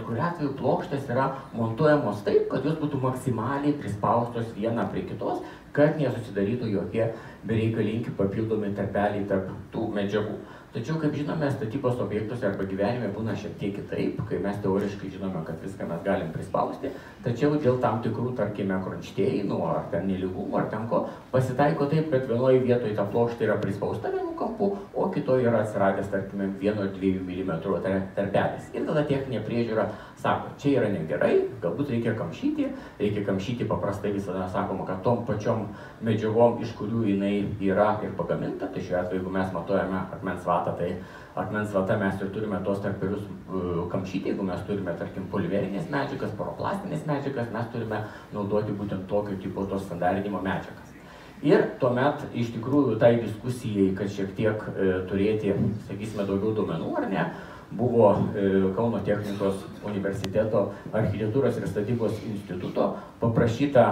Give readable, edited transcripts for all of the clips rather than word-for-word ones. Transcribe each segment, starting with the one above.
kuriuo atveju plokštės yra montuojamos taip, kad jos būtų maksimaliai prispaustos viena prie kitos, kad nesusidarytų jokie bereikalingi papildomi tarpeliai tarp tų medžiagų. Tačiau, kaip žinome, statybos objektuose arba gyvenime būna šiek tiek kitaip, kai mes teoriškai žinome, kad viską mes galim prispausti, tačiau dėl tam tikrų, tarkime, kronštėjimų ar ten nelygumų ar ten ko, pasitaiko taip, kad vienoje vietoje ta plokštė yra prispausta vienu kampu, o kitoje yra atsiradęs, tarkime, 1-2 mm tarpelis. Ir tada techninė priežiūra sako, čia yra negerai, galbūt reikia kamšyti paprastai visada sakoma, kad tom pačiom medžiagom, iš kurių jinai yra ir pagaminta, tai šiuo atveju, jeigu mes matuojame akmens vatą, tai akmens vata mes ir turime tos tarpelius kamšyti, jeigu mes turime, tarkim, poliverinės medžiagas, poroplastinės medžiagas, mes turime naudoti būtent tokio tipo tos standardinimo medžiagas. Ir tuomet, iš tikrųjų, tai diskusijai, kad šiek tiek turėti, sakysime, daugiau duomenų, ar ne, buvo Kauno technikos universiteto architektūros ir statybos instituto paprašyta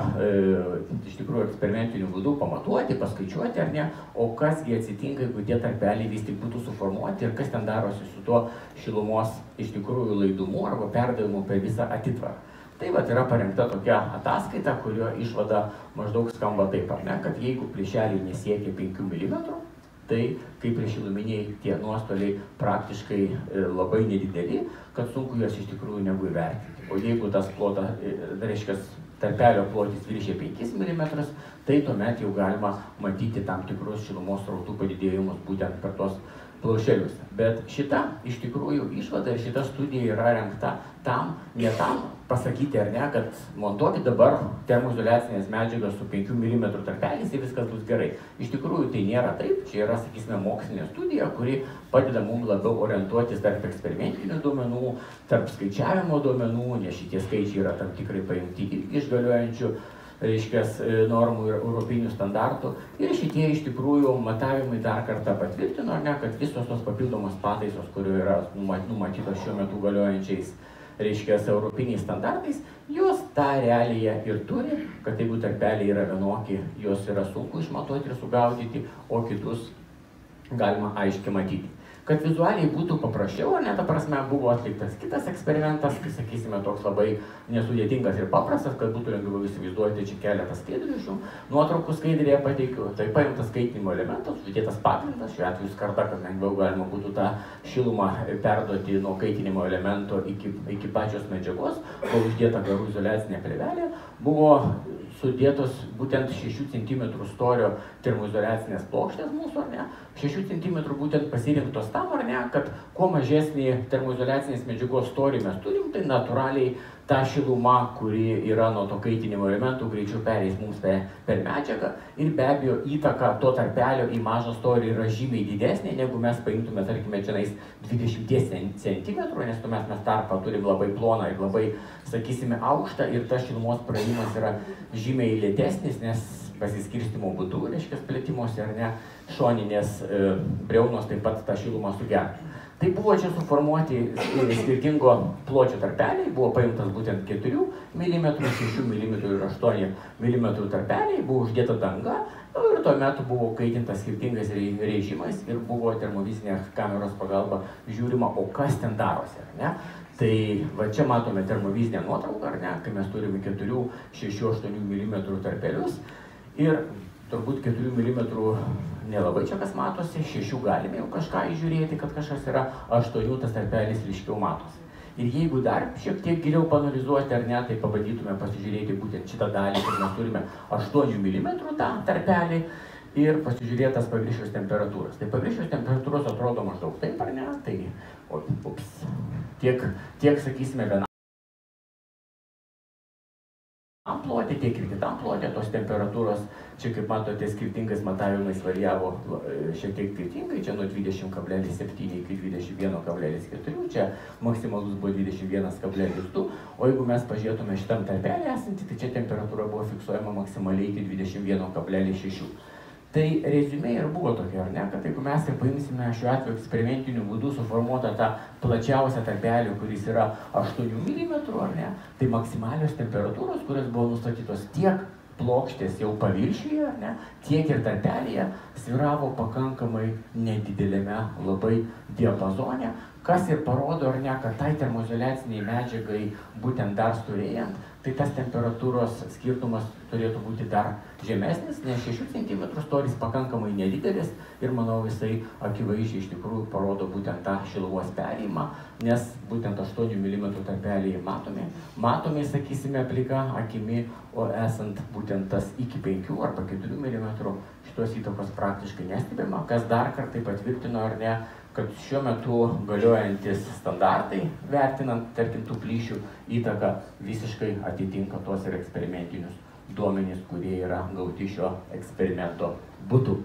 iš tikrųjų eksperimentiniu būdu pamatuoti, paskaičiuoti, ar ne, o kasgi atsitinka, jeigu tie tarpeliai vis tik būtų suformuoti ir kas ten darosi su tuo šilumos iš tikrųjų laidumu arba perdavimu per visą atitvarą. Tai vat yra parengta tokia ataskaita, kurio išvada maždaug skamba taip, ar ne, kad jeigu plyšeliai nesiekia 5 mm, tai kaip ir šiluminiai tie nuostoliai praktiškai labai nedideli, kad sunku juos iš tikrųjų negu įvertinti. O jeigu tas plotas, reiškia, tarpelio plotis viršė 5 mm, tai tuomet jau galima matyti tam tikrus šilumos srautų padidėjimus būtent per tos plaušelius. Bet šita iš tikrųjų išvada ir šita studija yra rengta ne tam pasakyti, ar ne, kad montuokit dabar termoizoliacinės medžiagas su 5 mm tarpeliais ir viskas bus gerai. Iš tikrųjų tai nėra taip, čia yra, sakysime, mokslinė studija, kuri padeda mums labiau orientuotis tarp eksperimentinių duomenų, tarp skaičiavimo duomenų, nes šitie skaičiai yra tam tikrai paimti iš galiojančių reiškias normų ir europinių standartų. Ir šitie iš tikrųjų matavimai dar kartą patvirtino, ne, kad visos tos papildomos pataisos, kurio yra numatytos šiuo metu galiojančiais reiškias europiniais standartais, jos tą realiją ir turi, kad jeigu tarpeliai yra vienokie, jos yra sunku išmatuoti ir sugaudyti, o kitus galima aiškiai matyti. Kad vizualiai būtų paprasčiau, ne, ta prasme, buvo atliktas kitas eksperimentas, kai, sakysime, toks labai nesudėtingas ir paprastas, kad būtų lengviau įsivaizduoti, čia keletas skaidrių šių nuotraukų skaidrėje pateikiu. Tai paimtas kaitinimo elementas, sudėtas pagrindas, šiuo atveju skarda, kad lengviau galima būtų tą šilumą perduoti nuo kaitinimo elemento iki pačios medžiagos, kol uždėta garų izoliacinė plėvelė, buvo sudėtos būtent 6 cm storio termoizoliacinės plokštės mūsų, ar ne, 6 cm būtent pasirinktos tam, ar ne, kad kuo mažesnį termoizoliacinės medžiagos storį mes turim, tai natūraliai ta šiluma, kuri yra nuo to kaitinimo elementų, greičiau pereis mums per medžiagą ir be abejo įtaka to tarpelio į mažą storį yra žymiai didesnė, negu mes paimtume, tarkime, čianais 20 cm, nes tuomet mes tarpą turim labai ploną ir labai, sakysime, aukštą ir tas šilumos praėjimas yra žymiai lėtesnis, nes pasiskirstimo būdu, reiškia, plėtimosi, ar ne, šoninės briaunos taip pat tą šilumą sugertų. Tai buvo čia suformuoti skirtingo pločio tarpeliai, buvo paimtas būtent 4 mm, 6 mm ir 8 mm tarpeliai, buvo uždėta danga ir tuo metu buvo kaitintas skirtingais režimais ir buvo termovizinė kameros pagalba žiūrima, o kas ten darosi, ar ne. Tai va čia matome termovizinę nuotrauką, ar ne, kai mes turime 4, 6, 8 mm tarpelius ir turbūt 4 mm nelabai čia kas matosi, 6 galime jau kažką įžiūrėti, kad kažkas yra, 8 tas tarpelis ryškiau matosi. Ir jeigu dar šiek tiek giliau paanalizuoti, ar ne, tai pabandytume pasižiūrėti būtent šitą dalį, kur mes turime 8 mm tą tarpelį ir pasižiūrėtas paviršiaus temperatūros. Tai paviršiaus temperatūros atrodo maždaug taip, ar ne, tai tiek sakysime, vienam plotė, tiek ir kitam plotė, tos temperatūros, čia kaip matote, skirtingais matavimais varijavo šiek tiek skirtingai, čia nuo 20,7 iki 21,4, čia maksimalus buvo 21,2, o jeigu mes pažiūrėtume šitam tarpelį esantį, tai čia temperatūra buvo fiksuojama maksimaliai iki 21,6. Tai reziumė ir buvo tokia, ar ne, kad jeigu mes ir paimsime šiuo atveju eksperimentiniu būdu suformuotą tą plačiausią tarpelį, kuris yra 8 mm, ar ne, tai maksimalios temperatūros, kurios buvo nustatytos tiek plokštės jau paviršiuje, ar ne, tiek ir tarpelėje, svyravo pakankamai nedidelėme labai diapazone, kas ir parodo, ar ne, kad tai termoizoliaciniai medžiagai būtent dar storėjant, tai tas temperatūros skirtumas turėtų būti dar žemesnis, nes 6 cm storis pakankamai nedidelis ir manau jisai akivaizdžiai iš tikrųjų parodo būtent tą šilumos perėjimą, nes būtent 8 mm tarpeliai matomi, sakysime, plika akimi, o esant būtent tas iki 5 arba 4 mm šitos įtakos praktiškai nestebima, kas dar kartą patvirtino, ar ne, kad šiuo metu galiojantis standartai, vertinant, tarkim, tų plyšių įtaką, visiškai atitinka tuos ir eksperimentinius duomenys, kurie yra gauti šio eksperimento būdu.